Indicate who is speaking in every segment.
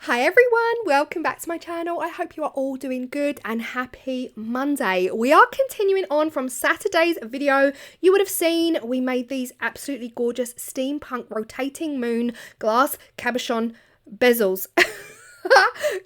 Speaker 1: Hi everyone, welcome back to my channel. I hope you are all doing good and happy Monday. We are continuing on from Saturday's video. You would have seen we made these absolutely gorgeous steampunk rotating moon glass cabochon bezels.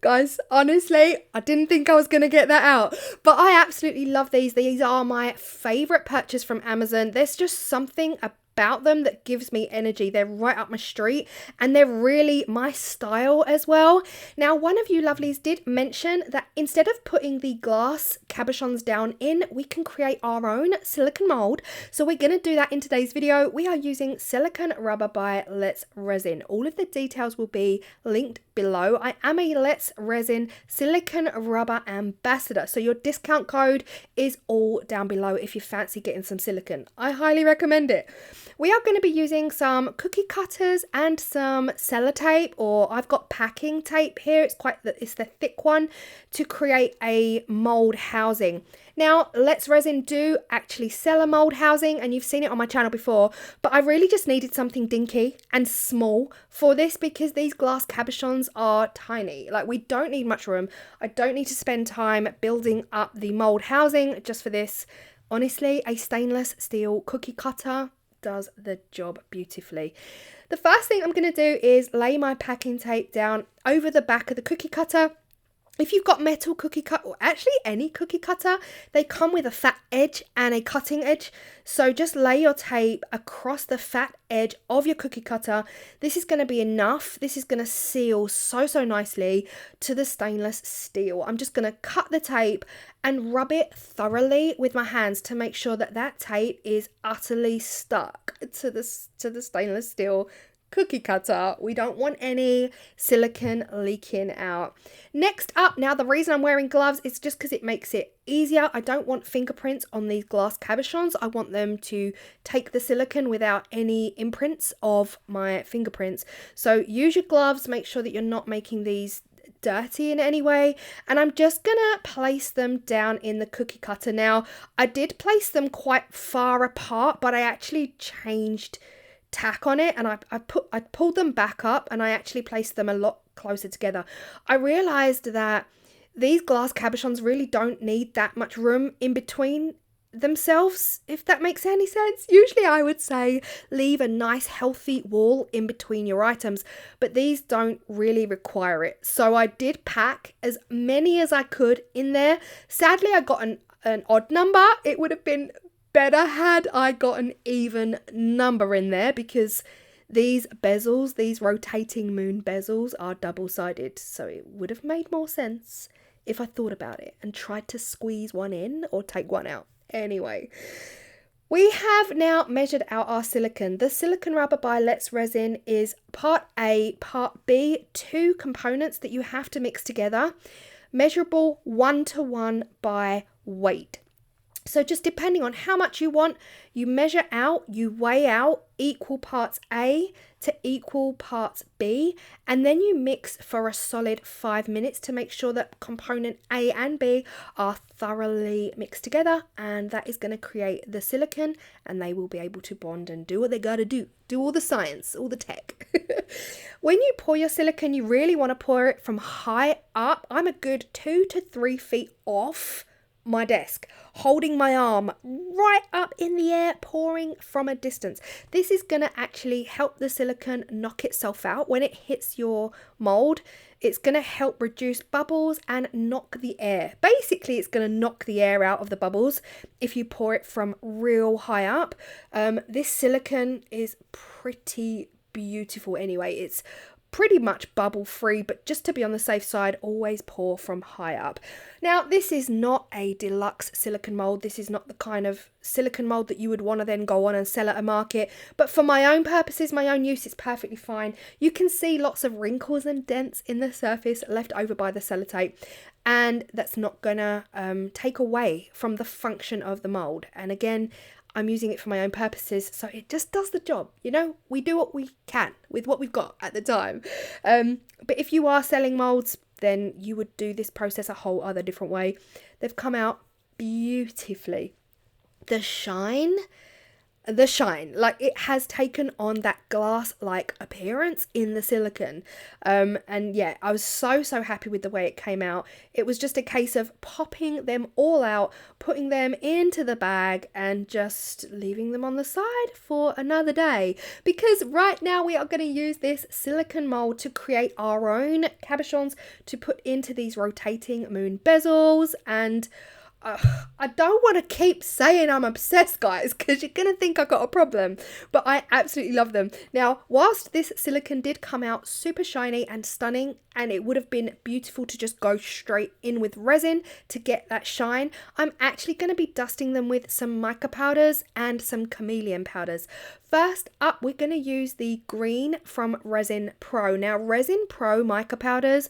Speaker 1: Guys, honestly, I didn't think I was going to get that out, but I absolutely love these. These are my favorite purchase from Amazon. There's just something about them that gives me energy. They're right up my street and they're really my style as well. Now, one of you lovelies did mention that instead of putting the glass cabochons down in, we can create our own silicone mold. So we're going to do that in today's video. We are using silicone rubber by Let's Resin. All of the details will be linked below. I am a Let's Resin silicone rubber ambassador, so your discount code is all down below if you fancy getting some silicone. I highly recommend it. We are going to be using some cookie cutters and some sellotape, or I've got packing tape here. It's the thick one to create a mold housing. Now, Let's Resin do actually sell a mold housing, and you've seen it on my channel before, but I really just needed something dinky and small for this because these glass cabochons are tiny. Like, we don't need much room. I don't need to spend time building up the mold housing just for this. Honestly, a stainless steel cookie cutter does the job beautifully. The first thing I'm going to do is lay my packing tape down over the back of the cookie cutter. If you've got metal cookie cutter, or actually any cookie cutter, they come with a fat edge and a cutting edge. So just lay your tape across the fat edge of your cookie cutter. This is going to be enough. This is going to seal so nicely to the stainless steel. I'm just going to cut the tape and rub it thoroughly with my hands to make sure that that tape is utterly stuck to the stainless steel cookie cutter. We don't want any silicone leaking out. Next up, now the reason I'm wearing gloves is just because it makes it easier. I don't want fingerprints on these glass cabochons. I want them to take the silicone without any imprints of my fingerprints. So use your gloves, make sure that you're not making these dirty in any way, and I'm just gonna place them down in the cookie cutter. Now, I did place them quite far apart, but I actually changed tack on it, and I pulled them back up and I actually placed them a lot closer together. I realized that these glass cabochons really don't need that much room in between themselves, if that makes any sense. Usually I would say leave a nice healthy wall in between your items, but these don't really require it. So I did pack as many as I could in there. Sadly, I got an odd number. It would have been better had I got an even number in there, because these bezels, these rotating moon bezels, are double-sided, so it would have made more sense if I thought about it and tried to squeeze one in or take one out. Anyway, we have now measured out our silicone. The silicone rubber by Let's Resin is part A, part B, 2 components that you have to mix together, measurable 1-to-1 by weight. So just depending on how much you want, you measure out, you weigh out equal parts A to equal parts B, and then you mix for a solid 5 minutes to make sure that component A and B are thoroughly mixed together, and that is going to create the silicone, and they will be able to bond and do what they gotta do all the science, all the tech. When you pour your silicone, you really want to pour it from high up. I'm a good 2 to 3 feet off my desk, holding my arm right up in the air, pouring from a distance. This is going to actually help the silicone knock itself out when it hits your mold. It's going to help reduce bubbles and knock the air. Basically, it's going to knock the air out of the bubbles if you pour it from real high up. This silicone is pretty beautiful anyway. It's pretty much bubble free, but just to be on the safe side, always pour from high up. Now, this is not a deluxe silicone mold. This is not the kind of silicone mold that you would want to then go on and sell at a market, but for my own purposes, my own use, it's perfectly fine. You can see lots of wrinkles and dents in the surface left over by the sellotape, and that's not gonna take away from the function of the mold. And again, I'm using it for my own purposes, so it just does the job. You know, we do what we can with what we've got at the time. But if you are selling molds, then you would do this process a whole other different way. They've come out beautifully. The shine the shine. Like, it has taken on that glass like appearance in the silicone, and yeah, I was so happy with the way it came out. It was just a case of popping them all out, putting them into the bag, and just leaving them on the side for another day, because right now we are going to use this silicone mold to create our own cabochons to put into these rotating moon bezels. And I don't want to keep saying I'm obsessed, guys, because you're going to think I got a problem, but I absolutely love them. Now, whilst this silicone did come out super shiny and stunning, and it would have been beautiful to just go straight in with resin to get that shine, I'm actually going to be dusting them with some mica powders and some chameleon powders. First up, we're going to use the green from Resin Pro. Now, Resin Pro mica powders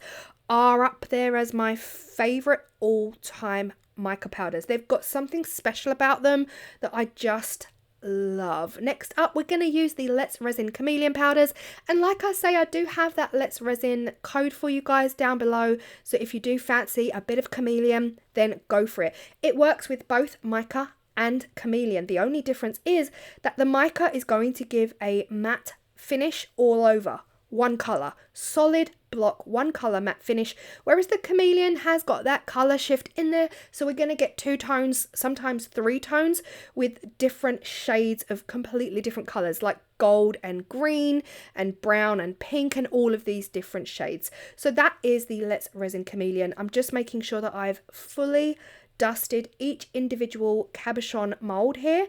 Speaker 1: are up there as my favourite all-time mica powders. They've got something special about them that I just love. Next up, we're going to use the Let's Resin chameleon powders, and like I say, I do have that Let's Resin code for you guys down below, so if you do fancy a bit of chameleon, then go for it. It works with both mica and chameleon. The only difference is that the mica is going to give a matte finish all over, one colour, solid block, one colour matte finish, whereas the chameleon has got that colour shift in there, so we're going to get 2 tones, sometimes 3 tones, with different shades of completely different colours, like gold and green and brown and pink and all of these different shades. So that is the Let's Resin Chameleon. I'm just making sure that I've fully dusted each individual cabochon mould here.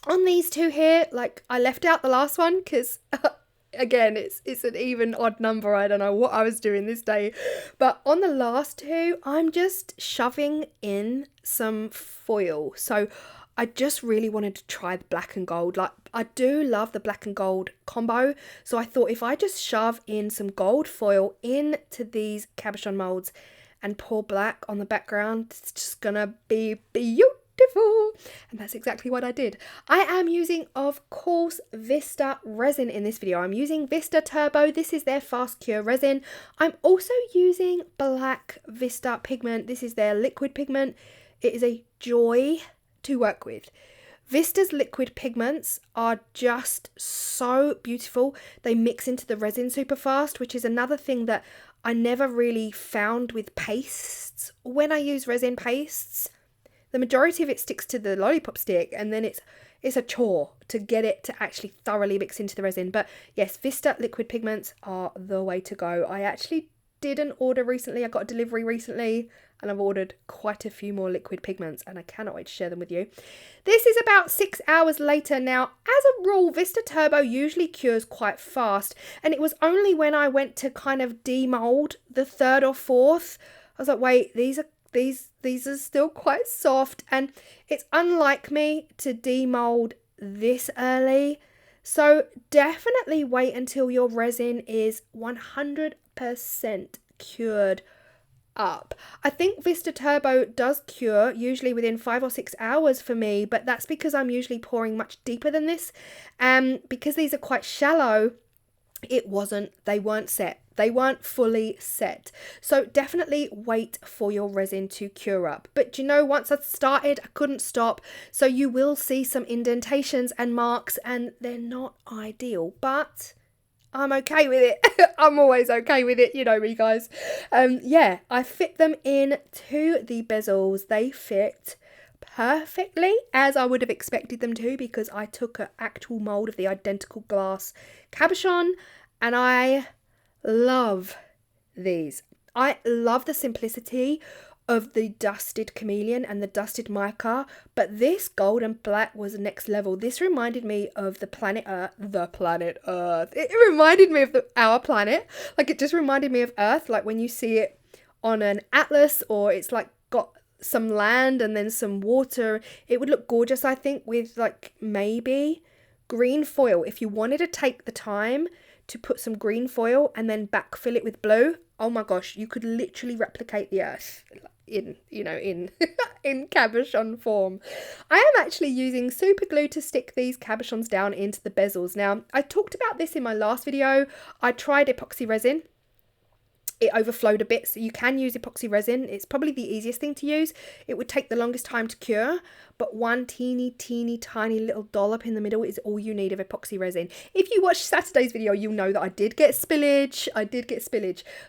Speaker 1: On these 2 here, like, I left out the last one because again, it's an even odd number. I don't know what I was doing this day. But on the last 2, I'm just shoving in some foil. So I just really wanted to try the black and gold. Like, I do love the black and gold combo. So I thought if I just shove in some gold foil into these cabochon molds and pour black on the background, it's just gonna be beautiful. And that's exactly what I did. I am using, of course, Vista resin in this video. I'm using Vista Turbo. This is their fast cure resin. I'm also using black Vista pigment. This is their liquid pigment. It is a joy to work with. Vista's liquid pigments are just so beautiful. They mix into the resin super fast, which is another thing that I never really found with pastes. When I use resin pastes, the majority of it sticks to the lollipop stick, and then it's a chore to get it to actually thoroughly mix into the resin. But yes, Vista liquid pigments are the way to go. I actually did an order recently. I got a delivery recently, and I've ordered quite a few more liquid pigments, and I cannot wait to share them with you. This is about 6 hours later. Now, as a rule, Vista Turbo usually cures quite fast, and it was only when I went to kind of demold the 3rd or 4th, I was like, wait, these are still quite soft, and it's unlike me to demold this early. So definitely wait until your resin is 100% cured up. I think Vista Turbo does cure usually within 5 or 6 hours for me, but that's because I'm usually pouring much deeper than this. Because these are quite shallow, they weren't set. They weren't fully set. So definitely wait for your resin to cure up. But you know, once I started, I couldn't stop. So you will see some indentations and marks, and they're not ideal, but I'm okay with it. I'm always okay with it. You know me, guys. Yeah, I fit them in to the bezels. They fit perfectly as I would have expected them to, because I took an actual mold of the identical glass cabochon, and I love these. I love the simplicity of the dusted chameleon and the dusted mica, but this gold and black was next level. This reminded me of the planet Earth. It reminded me of our planet. Like, it just reminded me of Earth, like when you see it on an atlas, or it's like got some land and then some water. It would look gorgeous, I think, with like maybe green foil. If you wanted to take the time to put some green foil and then backfill it with blue, oh my gosh, you could literally replicate the Earth in in cabochon form. I am actually using super glue to stick these cabochons down into the bezels. Now, I talked about this in my last video. I tried epoxy resin, it overflowed a bit. So you can use epoxy resin. It's probably the easiest thing to use. It would take the longest time to cure, but one teeny tiny little dollop in the middle is all you need of epoxy resin. If you watched Saturday's video, you'll know that I did get spillage.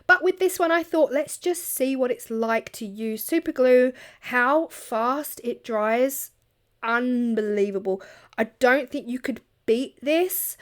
Speaker 1: But with this one, I thought, let's just see what it's like to use super glue, how fast it dries. Unbelievable. I don't think you could beat this.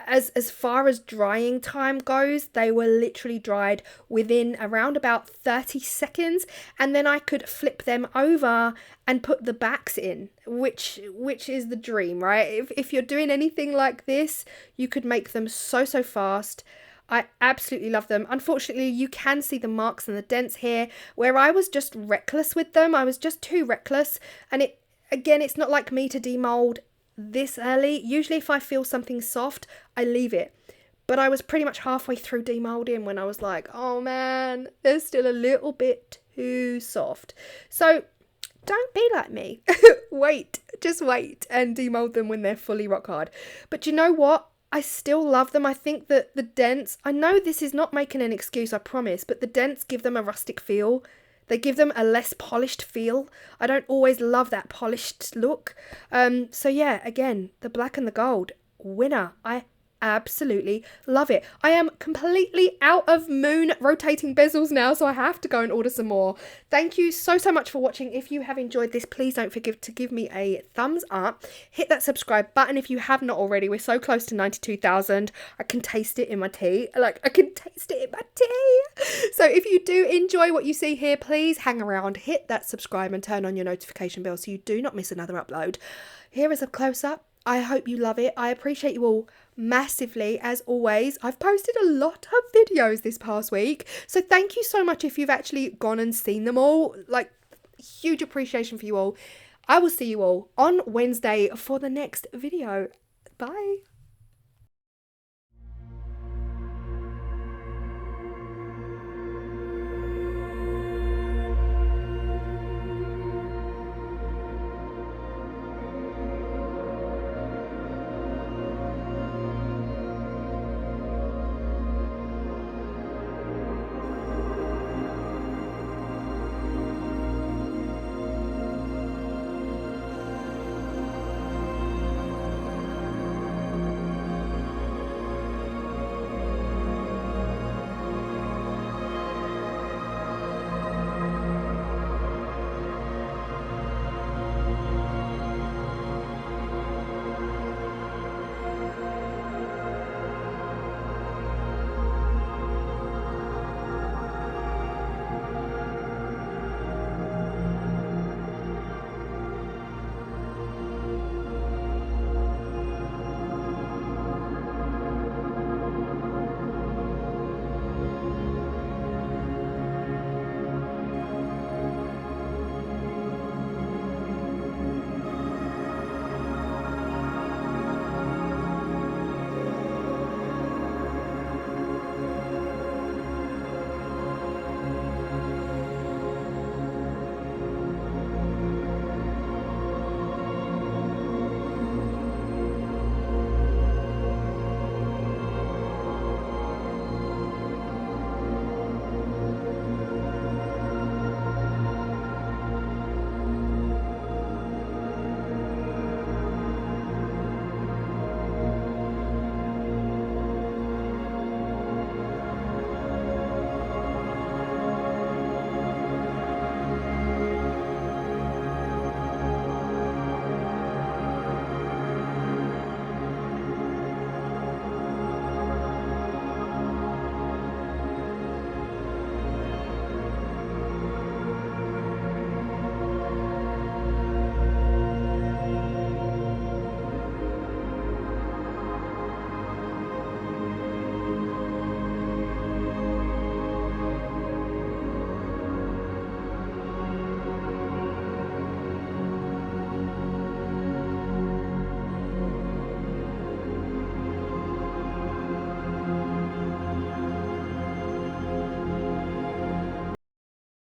Speaker 1: As far as drying time goes, they were literally dried within around about 30 seconds, and then I could flip them over and put the backs in, which is the dream, right? If you're doing anything like this, you could make them so fast. I absolutely love them. Unfortunately, you can see the marks and the dents here where I was just reckless with them. I was just too reckless, and it's not like me to demold this early. Usually if I feel something soft, I leave it, but I was pretty much halfway through demolding when I was like, oh man, they're still a little bit too soft. So don't be like me. Just wait and demold them when they're fully rock hard. But you know what, I still love them. I think that the dents, I know this is not making an excuse, I promise, but the dents give them a rustic feel. They give them a less polished feel. I don't always love that polished look. So yeah, again, the black and the gold, winner. I absolutely love it. I am completely out of moon rotating bezels now, so I have to go and order some more. Thank you so much for watching. If you have enjoyed this, please don't forget to give me a thumbs up. Hit that subscribe button if you have not already. We're so close to 92,000. I can taste it in my tea. So if you do enjoy what you see here, please hang around, hit that subscribe and turn on your notification bell so you do not miss another upload. Here is a close-up. I hope you love it. I appreciate you all massively, as always. I've posted a lot of videos this past week, so thank you so much if you've actually gone and seen them all. Like, huge appreciation for you all. I will see you all on Wednesday for the next video. Bye.